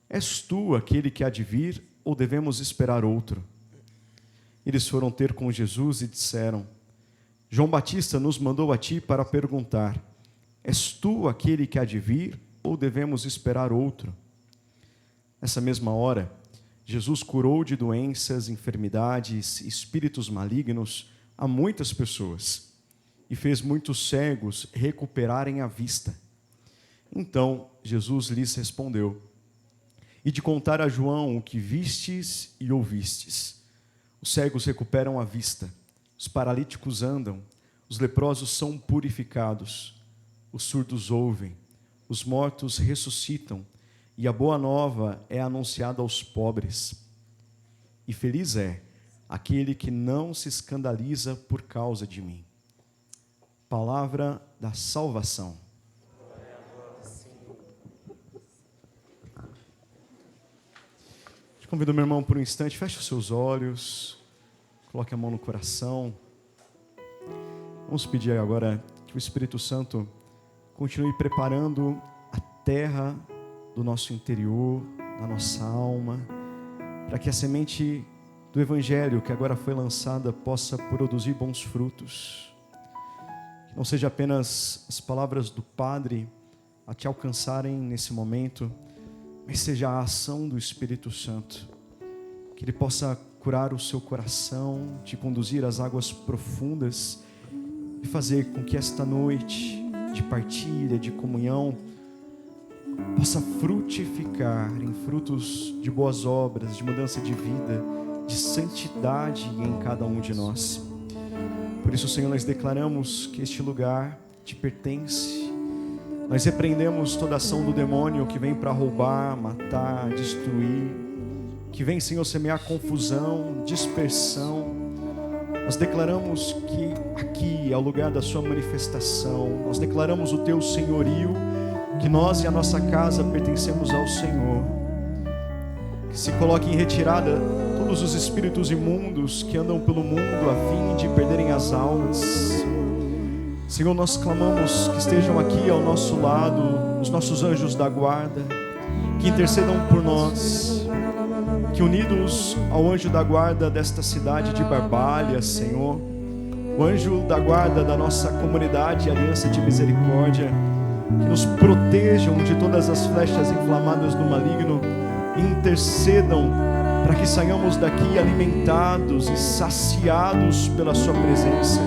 és tu aquele que há de vir, ou devemos esperar outro? Eles foram ter com Jesus e disseram: João Batista nos mandou a ti para perguntar: és tu aquele que há de vir, ou devemos esperar outro? Nessa mesma hora, Jesus curou de doenças, enfermidades, espíritos malignos a muitas pessoas e fez muitos cegos recuperarem a vista. Então Jesus lhes respondeu: e de contar a João o que vistes e ouvistes. Os cegos recuperam a vista, os paralíticos andam, os leprosos são purificados, os surdos ouvem, os mortos ressuscitam, e a boa nova é anunciada aos pobres. E feliz é aquele que não se escandaliza por causa de mim. Palavra da salvação. Te convido, meu irmão, por um instante, feche os seus olhos, coloque a mão no coração. Vamos pedir agora que o Espírito Santo continue preparando a terra do nosso interior, da nossa alma, para que a semente do Evangelho que agora foi lançada possa produzir bons frutos. Que não seja apenas as palavras do Padre a te alcançarem nesse momento, mas seja a ação do Espírito Santo, que Ele possa curar o seu coração, te conduzir às águas profundas e fazer com que esta noite de partilha, de comunhão, possa frutificar em frutos de boas obras, de mudança de vida, de santidade em cada um de nós. Por isso, Senhor, nós declaramos que este lugar te pertence. Nós repreendemos toda ação do demônio que vem para roubar, matar, destruir, que vem, Senhor, semear confusão, dispersão. Nós declaramos que aqui é o lugar da sua manifestação. Nós declaramos o teu senhorio, que nós e a nossa casa pertencemos ao Senhor. Que se coloque em retirada todos os espíritos imundos que andam pelo mundo a fim de perderem as almas. Senhor, nós clamamos que estejam aqui ao nosso lado os nossos anjos da guarda, que intercedam por nós, que unidos ao anjo da guarda desta cidade de Barbalha, Senhor, o anjo da guarda da nossa comunidade Aliança de Misericórdia, que nos protejam de todas as flechas inflamadas do maligno e intercedam para que saiamos daqui alimentados e saciados pela sua presença.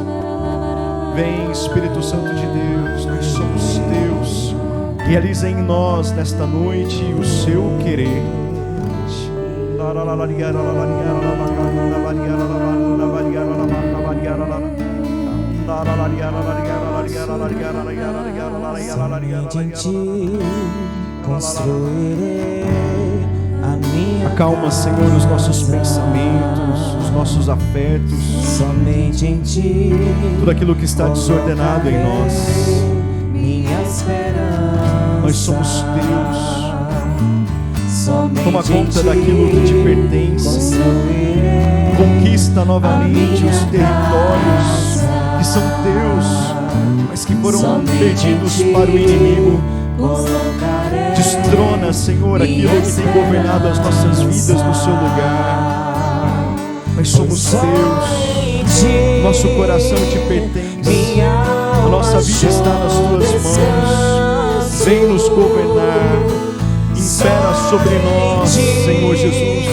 Vem, Espírito Santo de Deus, nós somos teus. Realiza em nós nesta noite o seu querer. Somente em ti construirei a minha Acalma, Senhor, os nossos pensamentos, os nossos afetos, somente em ti tudo aquilo que está desordenado em nós. minha esperança. Nós somos teus. Somente Toma em conta ti daquilo que te pertence. construirei Conquista novamente os territórios que são teus, mas que foram perdidos para o inimigo. colocarei Destrona, Senhor, aquilo que tem governado as nossas vidas no seu lugar. Nós somos teus, nosso coração te pertence, a nossa vida está nas tuas mãos. Vem nos governar, impera sobre nós, Senhor Jesus.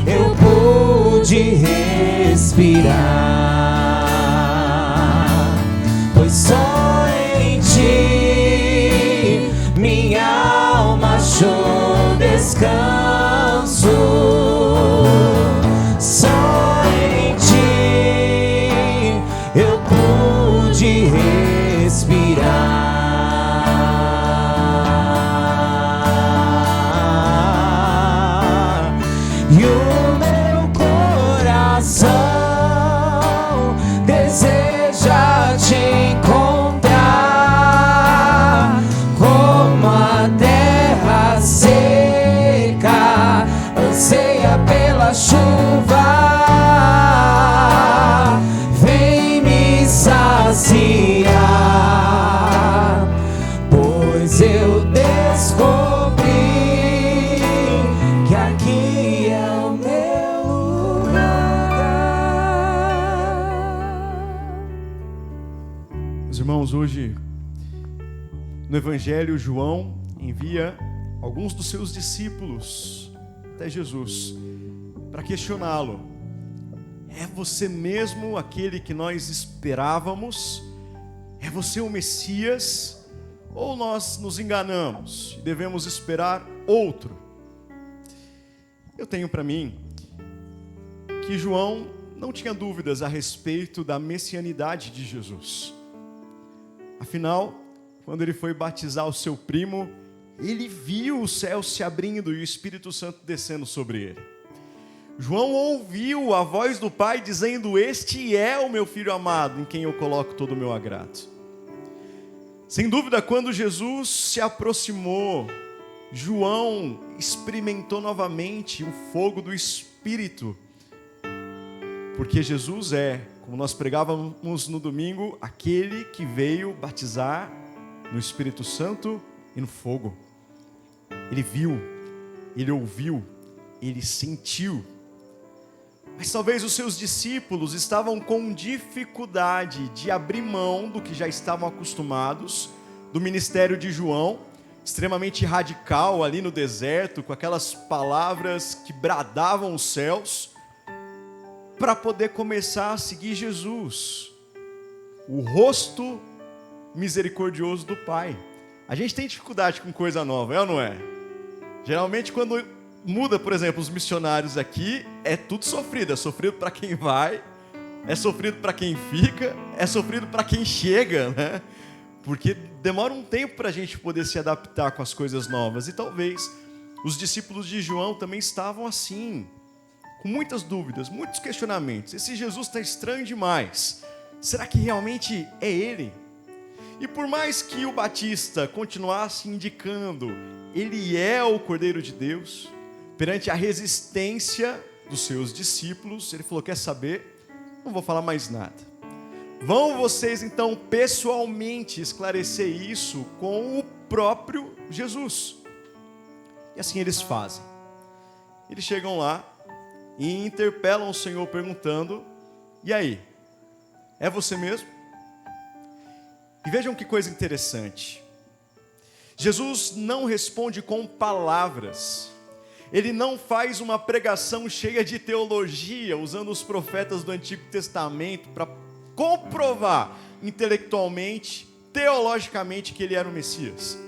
Eu pude respirar, pois só em ti minha alma achou descanso. Só em ti eu pude respirar. E o meu coração deseja te encontrar, como a terra seca anseia pela chuva. Vem me saciar, pois eu descobri hoje, no Evangelho, João envia alguns dos seus discípulos até Jesus para questioná-lo. É você mesmo aquele que nós esperávamos? É você o Messias? Ou nós nos enganamos e devemos esperar outro? Eu tenho para mim que João não tinha dúvidas a respeito da messianidade de Jesus. Afinal, quando ele foi batizar o seu primo, ele viu o céu se abrindo e o Espírito Santo descendo sobre ele. João ouviu a voz do Pai dizendo: este é o meu Filho amado, em quem eu coloco todo o meu agrado. Sem dúvida, quando Jesus se aproximou, João experimentou novamente o fogo do Espírito, porque Jesus é, como nós pregávamos no domingo, aquele que veio batizar no Espírito Santo e no fogo. Ele viu, ele ouviu, ele sentiu. Mas talvez os seus discípulos estavam com dificuldade de abrir mão do que já estavam acostumados, do ministério de João, extremamente radical ali no deserto, com aquelas palavras que bradavam os céus, para poder começar a seguir Jesus, o rosto misericordioso do Pai. A gente tem dificuldade com coisa nova, é ou não é? Geralmente quando muda, por exemplo, os missionários aqui, é tudo sofrido. É sofrido para quem vai, é sofrido para quem fica, é sofrido para quem chega, né? Porque demora um tempo para a gente poder se adaptar com as coisas novas. E talvez os discípulos de João também estavam assim, com muitas dúvidas, muitos questionamentos. Esse Jesus está estranho demais. Será que realmente é ele? E por mais que o Batista continuasse indicando: ele é o Cordeiro de Deus, perante a resistência dos seus discípulos, ele falou: quer saber? Não vou falar mais nada. Vão vocês então pessoalmente esclarecer isso com o próprio Jesus. E assim eles fazem. Eles chegam lá e interpelam o Senhor perguntando: e aí? É você mesmo? E vejam que coisa interessante. Jesus não responde com palavras. Ele não faz uma pregação cheia de teologia, usando os profetas do Antigo Testamento para comprovar intelectualmente, teologicamente, que ele era o Messias.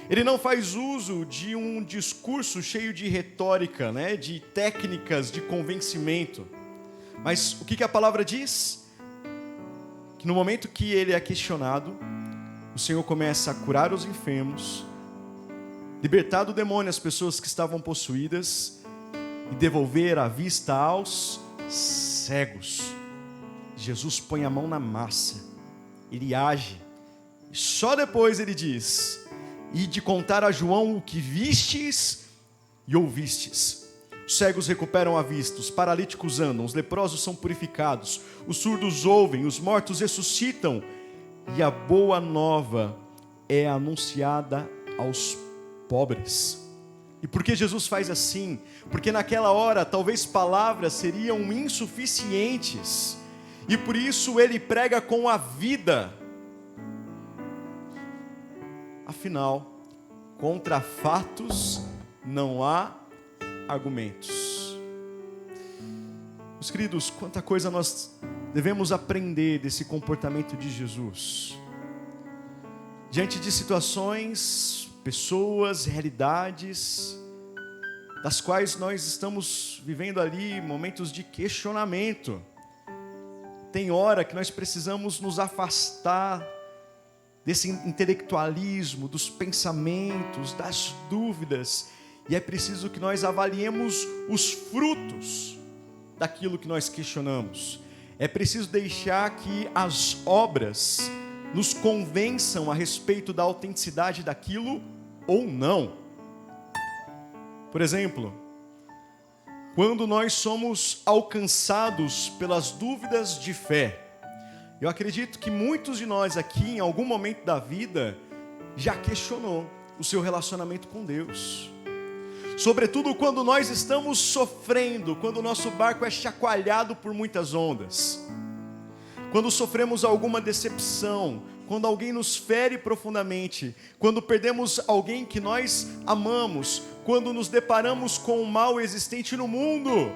Ele não faz uso de um discurso cheio de retórica, né, de técnicas de convencimento. Mas o que a palavra diz? Que no momento que ele é questionado, o Senhor começa a curar os enfermos, libertar do demônio as pessoas que estavam possuídas e devolver a vista aos cegos. Jesus põe a mão na massa, ele age, e só depois ele diz: e de contar a João o que vistes e ouvistes. Os cegos recuperam a vista, os paralíticos andam, os leprosos são purificados, os surdos ouvem, os mortos ressuscitam, e a boa nova é anunciada aos pobres. E por que Jesus faz assim? Porque naquela hora talvez palavras seriam insuficientes, e por isso ele prega com a vida. Afinal, contra fatos não há argumentos. Meus queridos, quanta coisa nós devemos aprender desse comportamento de Jesus. Diante de situações, pessoas, realidades, das quais nós estamos vivendo ali momentos de questionamento. Tem hora que nós precisamos nos afastar desse intelectualismo, dos pensamentos, das dúvidas, e é preciso que nós avaliemos os frutos daquilo que nós questionamos. É preciso deixar que as obras nos convençam a respeito da autenticidade daquilo ou não. Por exemplo, quando nós somos alcançados pelas dúvidas de fé, eu acredito que muitos de nós aqui, em algum momento da vida, já questionou o seu relacionamento com Deus. Sobretudo quando nós estamos sofrendo, quando o nosso barco é chacoalhado por muitas ondas. quando sofremos alguma decepção, quando alguém nos fere profundamente, quando perdemos alguém que nós amamos, quando nos deparamos com o mal existente no mundo.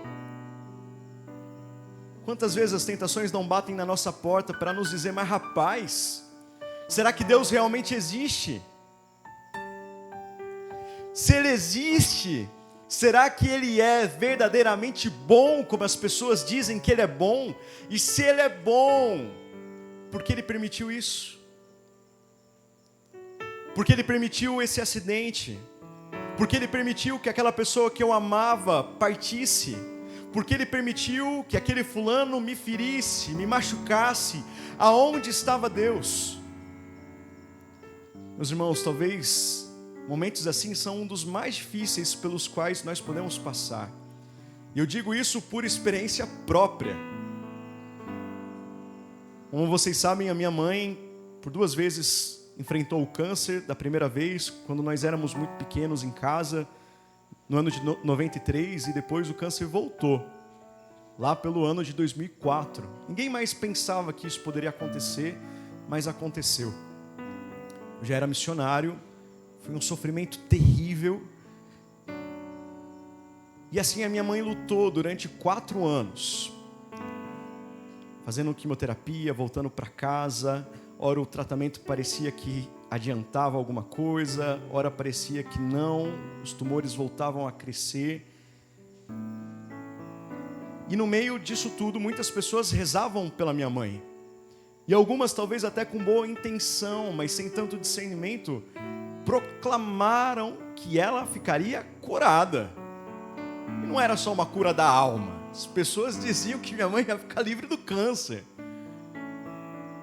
Quantas vezes as tentações não batem na nossa porta para nos dizer: mas rapaz, será que Deus realmente existe? Se Ele existe, será que Ele é verdadeiramente bom, como as pessoas dizem que Ele é bom? E se Ele é bom, por que Ele permitiu isso? Por que Ele permitiu esse acidente? Por que Ele permitiu que aquela pessoa que eu amava partisse? Por que Ele permitiu que aquele fulano me ferisse, me machucasse? Aonde estava Deus? Meus irmãos, talvez momentos assim são um dos mais difíceis pelos quais nós podemos passar. E eu digo isso por experiência própria. Como vocês sabem, a minha mãe, por 2 vezes, enfrentou o câncer. Da primeira vez, quando nós éramos muito pequenos em casa, no ano de 93, e depois o câncer voltou, lá pelo ano de 2004. Ninguém mais pensava que isso poderia acontecer, mas aconteceu. Eu já era missionário, foi um sofrimento terrível. E assim a minha mãe lutou durante 4 anos, fazendo quimioterapia, voltando para casa. Ora o tratamento parecia que adiantava alguma coisa, ora parecia que não, os tumores voltavam a crescer. E no meio disso tudo, muitas pessoas rezavam pela minha mãe. E algumas talvez até com boa intenção, mas sem tanto discernimento, proclamaram que ela ficaria curada. E não era só uma cura da alma. As pessoas diziam que minha mãe ia ficar livre do câncer.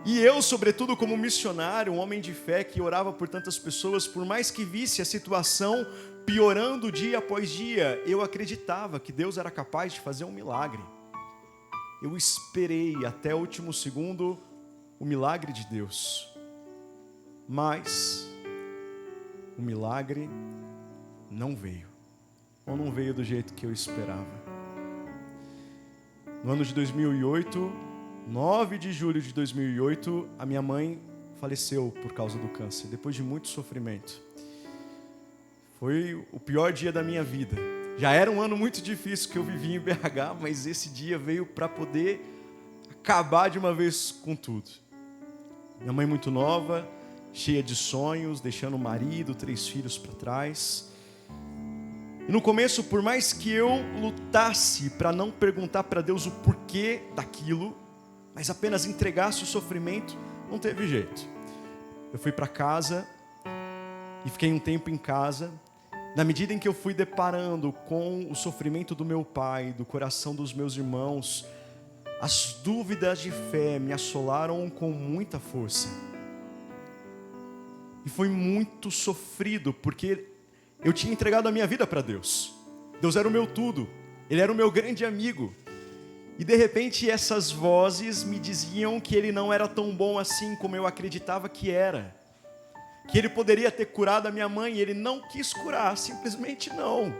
E eu, sobretudo como missionário, um homem de fé que orava por tantas pessoas, por mais que visse a situação piorando dia após dia, eu acreditava que Deus era capaz de fazer um milagre. Eu esperei até o último segundo o milagre de Deus. Mas o milagre não veio. Ou não veio do jeito que eu esperava. No ano de 2008, 9 de julho de 2008, a minha mãe faleceu por causa do câncer, depois de muito sofrimento. Foi o pior dia da minha vida. Já era um ano muito difícil que eu vivi em BH, mas esse dia veio para poder acabar de uma vez com tudo. Minha mãe muito nova, cheia de sonhos, deixando o marido, 3 filhos para trás. E no começo, por mais que eu lutasse para não perguntar para Deus o porquê daquilo, mas apenas entregasse o sofrimento, não teve jeito. Eu fui para casa e fiquei um tempo em casa. Na medida em que eu fui deparando com o sofrimento do meu pai, do coração dos meus irmãos, as dúvidas de fé me assolaram com muita força. E foi muito sofrido, porque eu tinha entregado a minha vida para Deus. Deus era o meu tudo, Ele era o meu grande amigo. E de repente essas vozes me diziam que Ele não era tão bom assim como eu acreditava que era. Que Ele poderia ter curado a minha mãe, e Ele não quis curar, simplesmente não.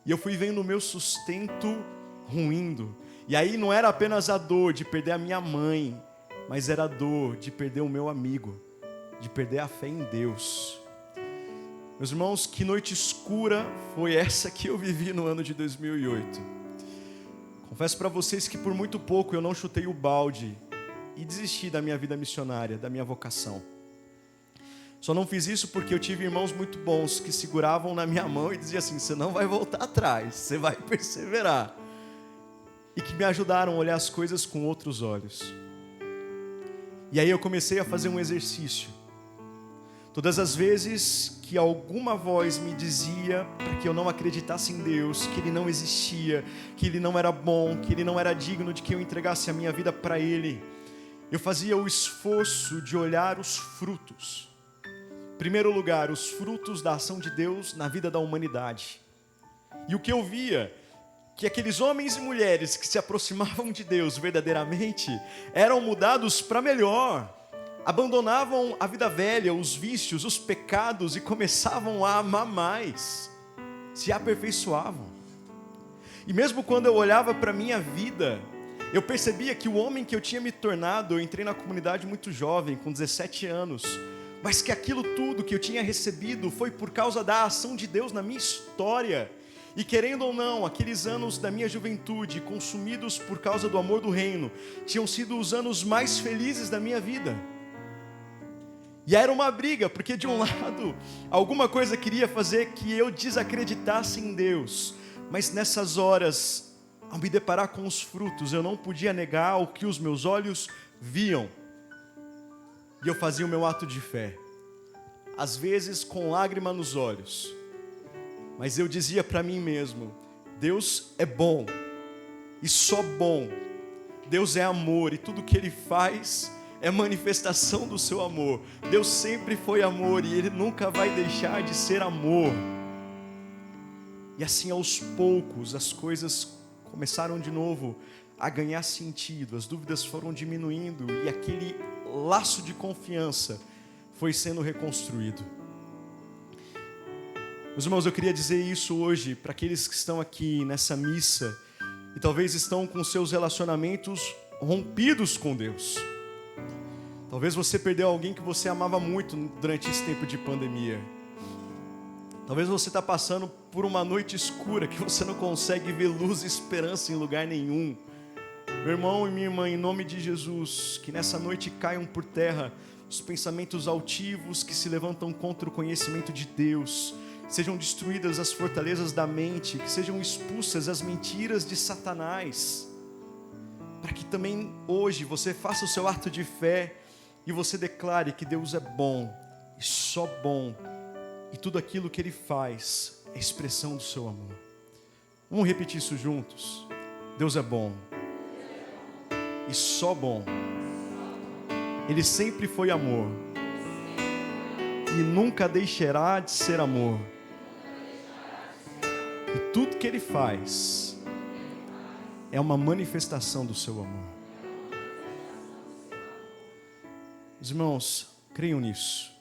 E eu fui vendo o meu sustento ruindo. E aí não era apenas a dor de perder a minha mãe, mas era a dor de perder o meu amigo, de perder a fé em Deus. Meus irmãos, que noite escura foi essa que eu vivi no ano de 2008. Confesso para vocês que por muito pouco eu não chutei o balde e desisti da minha vida missionária, da minha vocação. Só não fiz isso porque eu tive irmãos muito bons que seguravam na minha mão e diziam assim: você não vai voltar atrás, você vai perseverar. E que me ajudaram a olhar as coisas com outros olhos. E aí eu comecei a fazer um exercício. Todas as vezes que alguma voz me dizia para que eu não acreditasse em Deus, que Ele não existia, que Ele não era bom, que Ele não era digno de que eu entregasse a minha vida para Ele, eu fazia o esforço de olhar os frutos. Em primeiro lugar, os frutos da ação de Deus na vida da humanidade. E o que eu via, que aqueles homens e mulheres que se aproximavam de Deus verdadeiramente, eram mudados para melhor. Abandonavam a vida velha, os vícios, os pecados e começavam a amar mais. Se aperfeiçoavam. E mesmo quando eu olhava para a minha vida, Eu percebia que o homem que eu tinha me tornado, eu entrei na comunidade muito jovem, com 17 anos, mas que aquilo tudo que eu tinha recebido foi por causa da ação de Deus na minha história. E querendo ou não, aqueles anos da minha juventude, consumidos por causa do amor do reino, tinham sido os anos mais felizes da minha vida. E era uma briga, porque de um lado, alguma coisa queria fazer que eu desacreditasse em Deus. Mas nessas horas, ao me deparar com os frutos, eu não podia negar o que os meus olhos viam. E eu fazia o meu ato de fé, às vezes com lágrima nos olhos. Mas eu dizia para mim mesmo: Deus é bom, e só bom. Deus é amor, e tudo que Ele faz é manifestação do seu amor. Deus sempre foi amor, e Ele nunca vai deixar de ser amor. E assim, aos poucos, as coisas começaram de novo a ganhar sentido, as dúvidas foram diminuindo, e aquele laço de confiança foi sendo reconstruído. Meus irmãos, eu queria dizer isso hoje para aqueles que estão aqui nessa missa e talvez estão com seus relacionamentos rompidos com Deus. Talvez você perdeu alguém que você amava muito durante esse tempo de pandemia. Talvez você está passando por uma noite escura que você não consegue ver luz e esperança em lugar nenhum. Meu irmão e minha irmã, em nome de Jesus, que nessa noite caiam por terra os pensamentos altivos que se levantam contra o conhecimento de Deus. Sejam destruídas as fortalezas da mente, que sejam expulsas as mentiras de Satanás, para que também hoje você faça o seu ato de fé e você declare que Deus é bom, e só bom, e tudo aquilo que Ele faz é expressão do seu amor. Vamos repetir isso juntos. Deus é bom, e só bom. Ele sempre foi amor, e nunca deixará de ser amor. E tudo que Ele faz é uma manifestação do seu amor. Os irmãos, creiam nisso.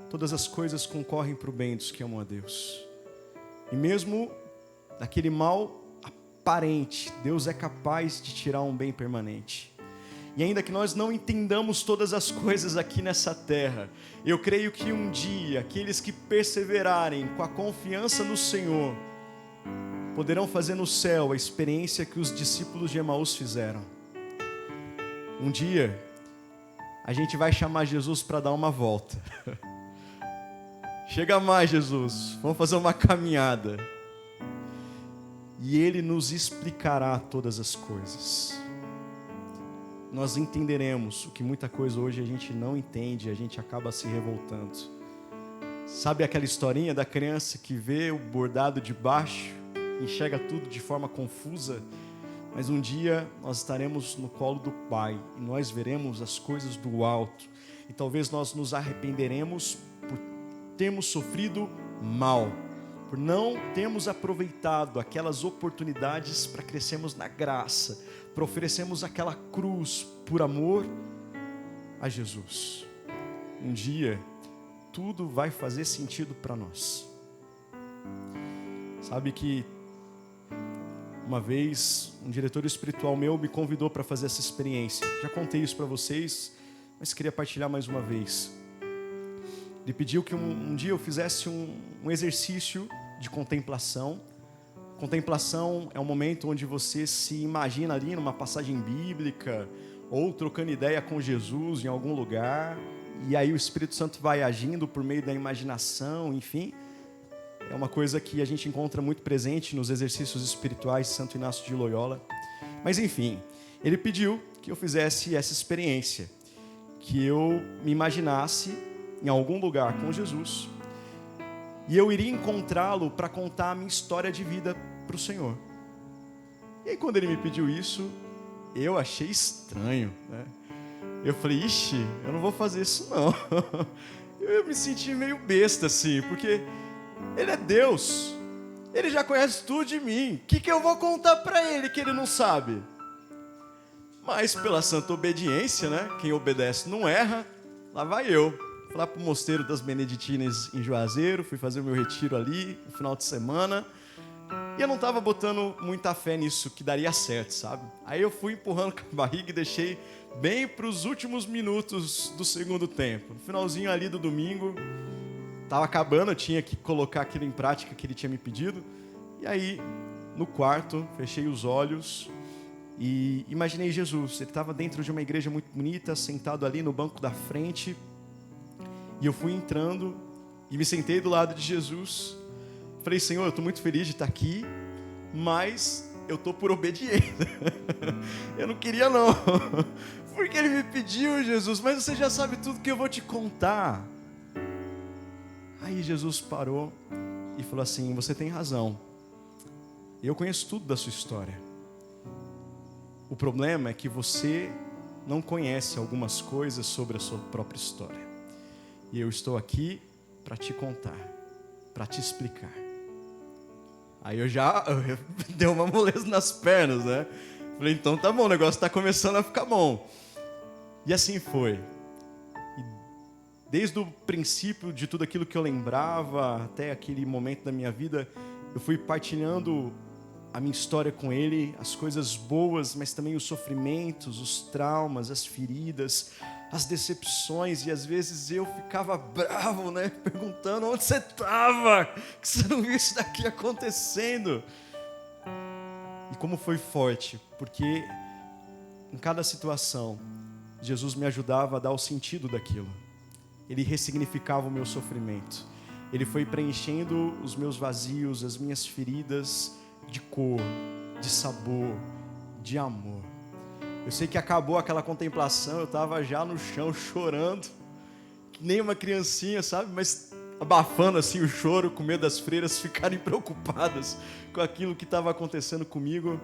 Todas as coisas concorrem para o bem dos que amam a Deus. E mesmo daquele mal aparente, Deus é capaz de tirar um bem permanente. E ainda que nós não entendamos todas as coisas aqui nessa terra, eu creio que um dia, aqueles que perseverarem com a confiança no Senhor, poderão fazer no céu a experiência que os discípulos de Emaús fizeram. Um dia, a gente vai chamar Jesus para dar uma volta. Chega mais, Jesus, vamos fazer uma caminhada. E Ele nos explicará todas as coisas. Nós entenderemos o que muita coisa hoje a gente não entende, a gente acaba se revoltando. Sabe aquela historinha da criança que vê o bordado de baixo, enxerga tudo de forma confusa, mas um dia nós estaremos no colo do Pai e nós veremos as coisas do alto. E talvez nós nos arrependeremos por termos sofrido mal, por não termos aproveitado aquelas oportunidades para crescermos na graça, para oferecermos aquela cruz por amor a Jesus. Um dia, tudo vai fazer sentido para nós. Sabe que uma vez um diretor espiritual meu me convidou para fazer essa experiência. Já contei isso para vocês, mas queria partilhar mais uma vez. Ele pediu que um dia eu fizesse um exercício de contemplação. Contemplação é um momento onde você se imagina ali numa passagem bíblica ou trocando ideia com Jesus em algum lugar, e aí o Espírito Santo vai agindo por meio da imaginação, enfim. É uma coisa que a gente encontra muito presente nos exercícios espirituais de Santo Inácio de Loyola. Mas enfim, ele pediu que eu fizesse essa experiência, que eu me imaginasse em algum lugar com Jesus, e eu iria encontrá-lo para contar a minha história de vida para o Senhor. E aí quando ele me pediu isso, eu achei estranho, né? Eu falei, ixi, eu não vou fazer isso não. Eu me senti meio besta assim, porque Ele é Deus, Ele já conhece tudo de mim, o que eu vou contar para Ele que Ele não sabe? Mas pela santa obediência, né? Quem obedece não erra. Lá vai eu, fui lá para o Mosteiro das Beneditinas em Juazeiro, fui fazer o meu retiro ali, no final de semana. E eu não estava botando muita fé nisso, que daria certo, sabe? Aí eu fui empurrando com a barriga e deixei bem para os últimos minutos do segundo tempo. No finalzinho ali do domingo, estava acabando, eu tinha que colocar aquilo em prática que ele tinha me pedido. E aí, no quarto, fechei os olhos e imaginei Jesus. Ele estava dentro de uma igreja muito bonita, sentado ali no banco da frente. E eu fui entrando e me sentei do lado de Jesus. Falei, Senhor, eu estou muito feliz de estar aqui, mas eu estou por obediência. Eu não queria não. Porque ele me pediu, Jesus, mas você já sabe tudo que eu vou te contar. Aí Jesus parou e falou assim, você tem razão. Eu conheço tudo da sua história. O problema é que você não conhece algumas coisas sobre a sua própria história. E eu estou aqui para te contar, para te explicar. Aí eu dei uma moleza nas pernas, né? Falei, então tá bom, o negócio está começando a ficar bom. E assim foi. E desde o princípio de tudo aquilo que eu lembrava, até aquele momento da minha vida, eu fui partilhando a minha história com ele, as coisas boas, mas também os sofrimentos, os traumas, as feridas, as decepções, e às vezes eu ficava bravo, né? Perguntando onde você estava, que você não viu isso daqui acontecendo. E como foi forte, porque em cada situação, Jesus me ajudava a dar o sentido daquilo. Ele ressignificava o meu sofrimento. Ele foi preenchendo os meus vazios, as minhas feridas de cor, de sabor, de amor. Eu sei que acabou aquela contemplação, eu estava já no chão chorando, que nem uma criancinha, sabe? Mas abafando assim o choro, com medo das freiras ficarem preocupadas com aquilo que estava acontecendo comigo.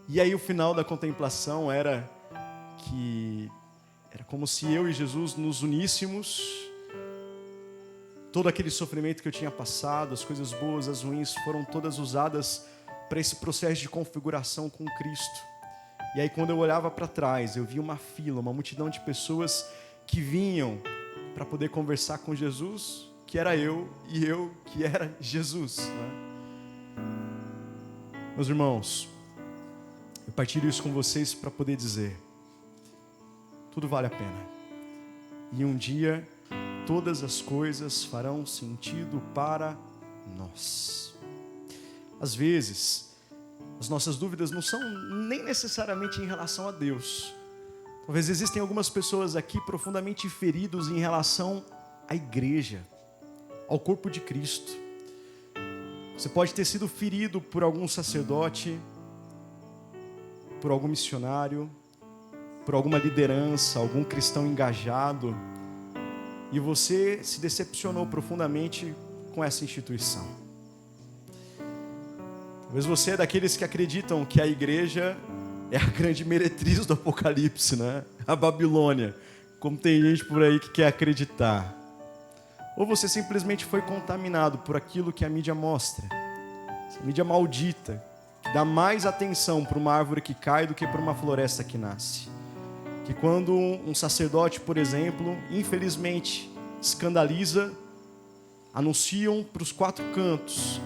E aí o final da contemplação era como se eu e Jesus nos uníssemos. Todo aquele sofrimento que eu tinha passado, as coisas boas, as ruins, foram todas usadas para esse processo de configuração com Cristo. E aí quando eu olhava para trás, eu via uma fila, uma multidão de pessoas que vinham para poder conversar com Jesus, que era eu, e eu que era Jesus, né? Meus irmãos, eu partilho isso com vocês para poder dizer, tudo vale a pena. E um dia todas as coisas farão sentido para nós. Às vezes, as nossas dúvidas não são nem necessariamente em relação a Deus. Talvez existem algumas pessoas aqui profundamente feridos em relação à igreja, ao corpo de Cristo. Você pode ter sido ferido por algum sacerdote, por algum missionário, por alguma liderança, algum cristão engajado, e você se decepcionou profundamente com essa instituição. Talvez você é daqueles que acreditam que a igreja é a grande meretriz do Apocalipse, né? A Babilônia, como tem gente por aí que quer acreditar. Ou você simplesmente foi contaminado por aquilo que a mídia mostra. Essa mídia maldita, que dá mais atenção para uma árvore que cai do que para uma floresta que nasce. Que quando um sacerdote, por exemplo, infelizmente escandaliza, anunciam para os 4 cantos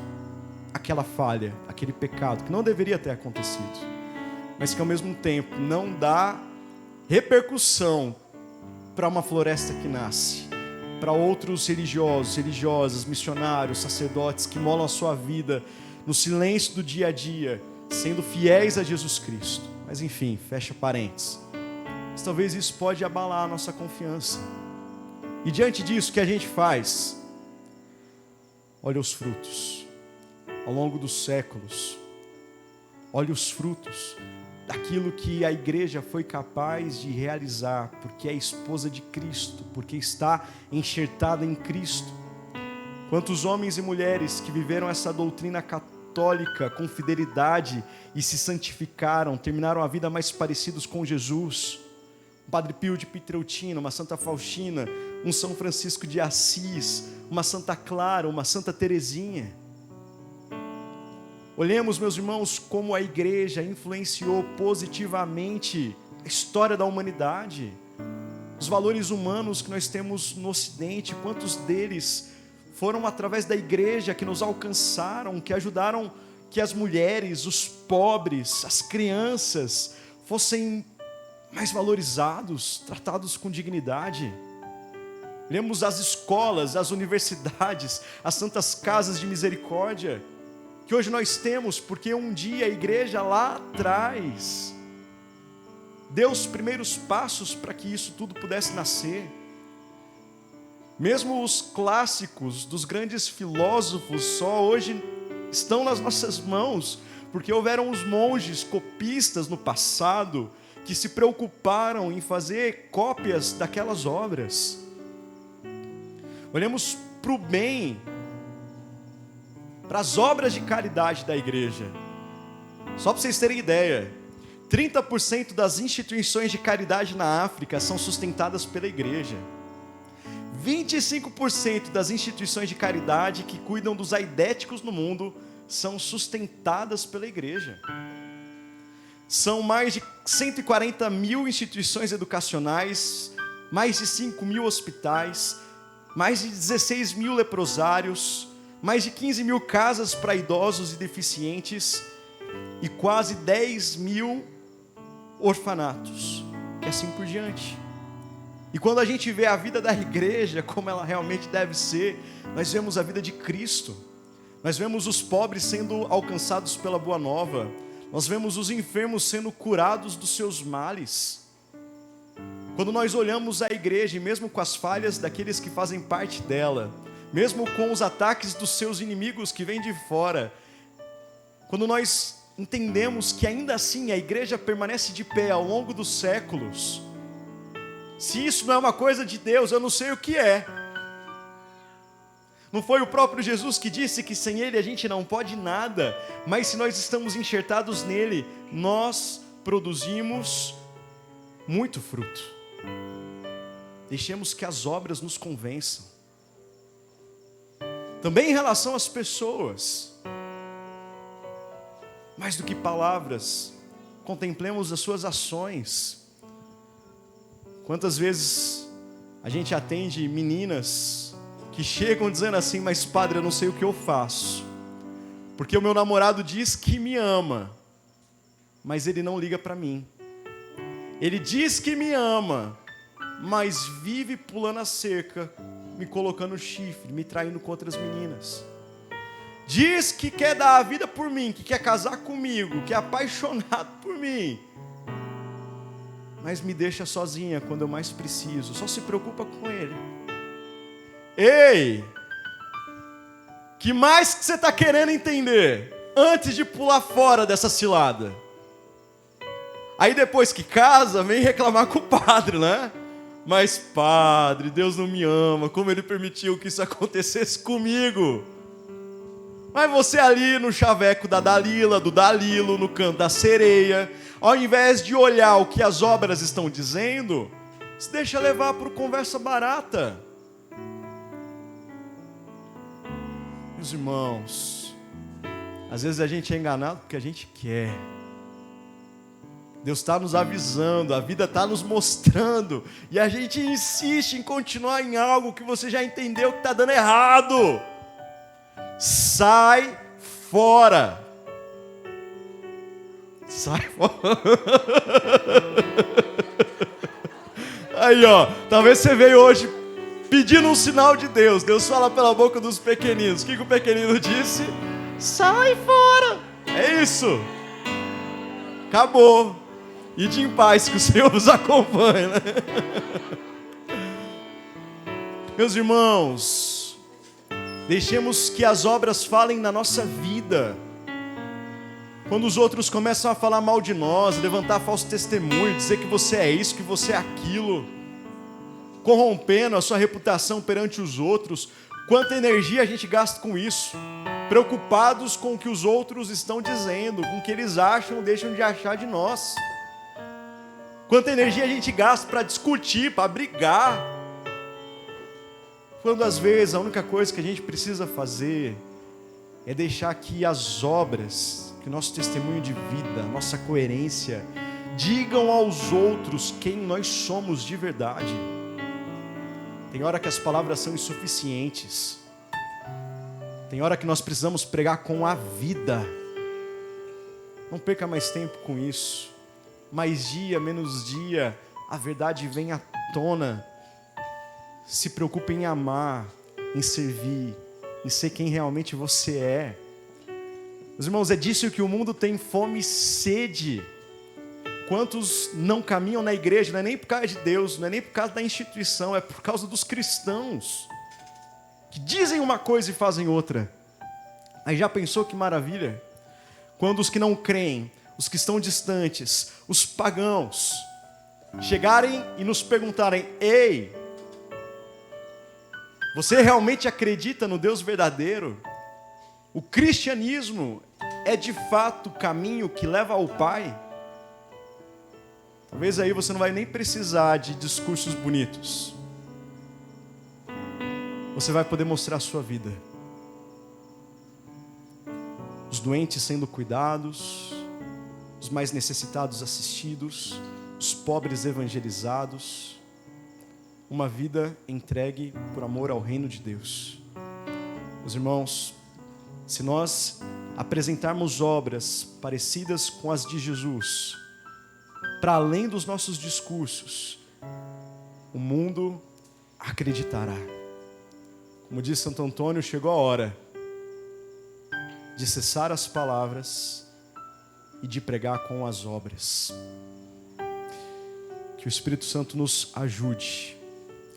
aquela falha, aquele pecado que não deveria ter acontecido, mas que ao mesmo tempo não dá repercussão para uma floresta que nasce, para outros religiosos, religiosas, missionários, sacerdotes que molam a sua vida no silêncio do dia a dia, sendo fiéis a Jesus Cristo. Mas enfim, fecha parênteses. Mas talvez isso pode abalar a nossa confiança. E diante disso, o que a gente faz? Olha os frutos. Ao longo dos séculos, olha os frutos daquilo que a igreja foi capaz de realizar, porque é esposa de Cristo, porque está enxertada em Cristo. Quantos homens e mulheres que viveram essa doutrina católica com fidelidade e se santificaram, terminaram a vida mais parecidos com Jesus. Um Padre Pio de Pietrelcina, uma Santa Faustina, um São Francisco de Assis, uma Santa Clara, uma Santa Teresinha. Olhemos, meus irmãos, como a igreja influenciou positivamente a história da humanidade. Os valores humanos que nós temos no Ocidente, quantos deles foram através da igreja que nos alcançaram, que ajudaram que as mulheres, os pobres, as crianças fossem mais valorizados, tratados com dignidade. Lemos as escolas, as universidades, as santas casas de misericórdia, que hoje nós temos, porque um dia a igreja lá atrás deu os primeiros passos para que isso tudo pudesse nascer. Mesmo os clássicos dos grandes filósofos só hoje estão nas nossas mãos, porque houveram os monges copistas no passado que se preocuparam em fazer cópias daquelas obras. Olhemos para o bem, para as obras de caridade da igreja. Só para vocês terem ideia, 30% das instituições de caridade na África são sustentadas pela igreja. 25% das instituições de caridade que cuidam dos aidéticos no mundo são sustentadas pela igreja. São mais de 140 mil instituições educacionais, mais de 5 mil hospitais, mais de 16 mil leprosários, mais de 15 mil casas para idosos e deficientes e quase 10 mil orfanatos, e assim por diante. E quando a gente vê a vida da igreja como ela realmente deve ser, nós vemos a vida de Cristo, nós vemos os pobres sendo alcançados pela boa nova, nós vemos os enfermos sendo curados dos seus males. Quando nós olhamos a igreja, e mesmo com as falhas daqueles que fazem parte dela, mesmo com os ataques dos seus inimigos que vêm de fora, quando nós entendemos que ainda assim a igreja permanece de pé ao longo dos séculos, se isso não é uma coisa de Deus, eu não sei o que é. Não foi o próprio Jesus que disse que sem Ele a gente não pode nada, mas se nós estamos enxertados nele, nós produzimos muito fruto. Deixemos que as obras nos convençam. Também em relação às pessoas, mais do que palavras, contemplemos as suas ações. Quantas vezes a gente atende meninas que chegam dizendo assim: mas padre, eu não sei o que eu faço, porque o meu namorado diz que me ama, mas ele não liga para mim. Ele diz que me ama, mas vive pulando a cerca, me colocando chifre, me traindo com outras meninas. Diz que quer dar a vida por mim, que quer casar comigo, que é apaixonado por mim, mas me deixa sozinha quando eu mais preciso, só se preocupa com ele. Ei! Que mais que você está querendo entender antes de pular fora dessa cilada? Aí depois que casa, vem reclamar com o padre, né? Mas padre, Deus não me ama, como Ele permitiu que isso acontecesse comigo? Mas você ali no chaveco da Dalila, do Dalilo, no canto da sereia, ao invés de olhar o que as obras estão dizendo, se deixa levar por conversa barata. Meus irmãos, às vezes a gente é enganado porque a gente quer. Deus está nos avisando, a vida está nos mostrando, e a gente insiste em continuar em algo que você já entendeu que está dando errado. Sai fora. Sai fora. Aí, ó, talvez você veio hoje pedindo um sinal de Deus. Deus fala pela boca dos pequeninos. O que o pequenino disse? Sai fora. É isso. Acabou. Ide em paz, que o Senhor nos acompanha, né? Meus irmãos, deixemos que as obras falem na nossa vida. Quando os outros começam a falar mal de nós, levantar falso testemunho, dizer que você é isso, que você é aquilo, corrompendo a sua reputação perante os outros, quanta energia a gente gasta com isso, preocupados com o que os outros estão dizendo, com o que eles acham ou deixam de achar de nós. Quanta energia a gente gasta para discutir, para brigar, quando às vezes a única coisa que a gente precisa fazer é deixar que as obras, que o nosso testemunho de vida, a nossa coerência, digam aos outros quem nós somos de verdade. Tem hora que as palavras são insuficientes, Tem hora que nós precisamos pregar com a vida. Não perca mais tempo com isso. Mais dia, menos dia, a verdade vem à tona. Se preocupe em amar, em servir, em ser quem realmente você é. Meus irmãos, é disso que o mundo tem fome e sede. Quantos não caminham na igreja, não é nem por causa de Deus, não é nem por causa da instituição, é por causa dos cristãos, que dizem uma coisa e fazem outra. Aí já pensou que maravilha? Quando os que não creem, os que estão distantes, os pagãos, chegarem e nos perguntarem: ei, você realmente acredita no Deus verdadeiro? O cristianismo é de fato o caminho que leva ao Pai? Talvez aí você não vai nem precisar de discursos bonitos. Você vai poder mostrar a sua vida. Os doentes sendo cuidados, os mais necessitados assistidos, os pobres evangelizados. Uma vida entregue por amor ao reino de Deus. Meus irmãos, se nós apresentarmos obras parecidas com as de Jesus, para além dos nossos discursos, o mundo acreditará. Como diz Santo Antônio, chegou a hora de cessar as palavras e de pregar com as obras. Que o Espírito Santo nos ajude,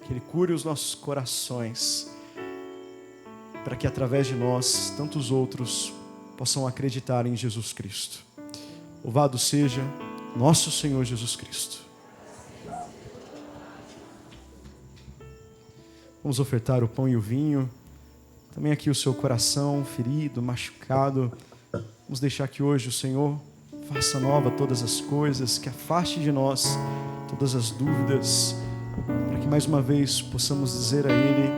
que Ele cure os nossos corações, para que através de nós, tantos outros possam acreditar em Jesus Cristo. Louvado seja nosso Senhor Jesus Cristo. Vamos ofertar o pão e o vinho. Também aqui o seu coração ferido, machucado. Vamos deixar que hoje o Senhor faça nova todas as coisas, que afaste de nós todas as dúvidas, para que mais uma vez possamos dizer a Ele: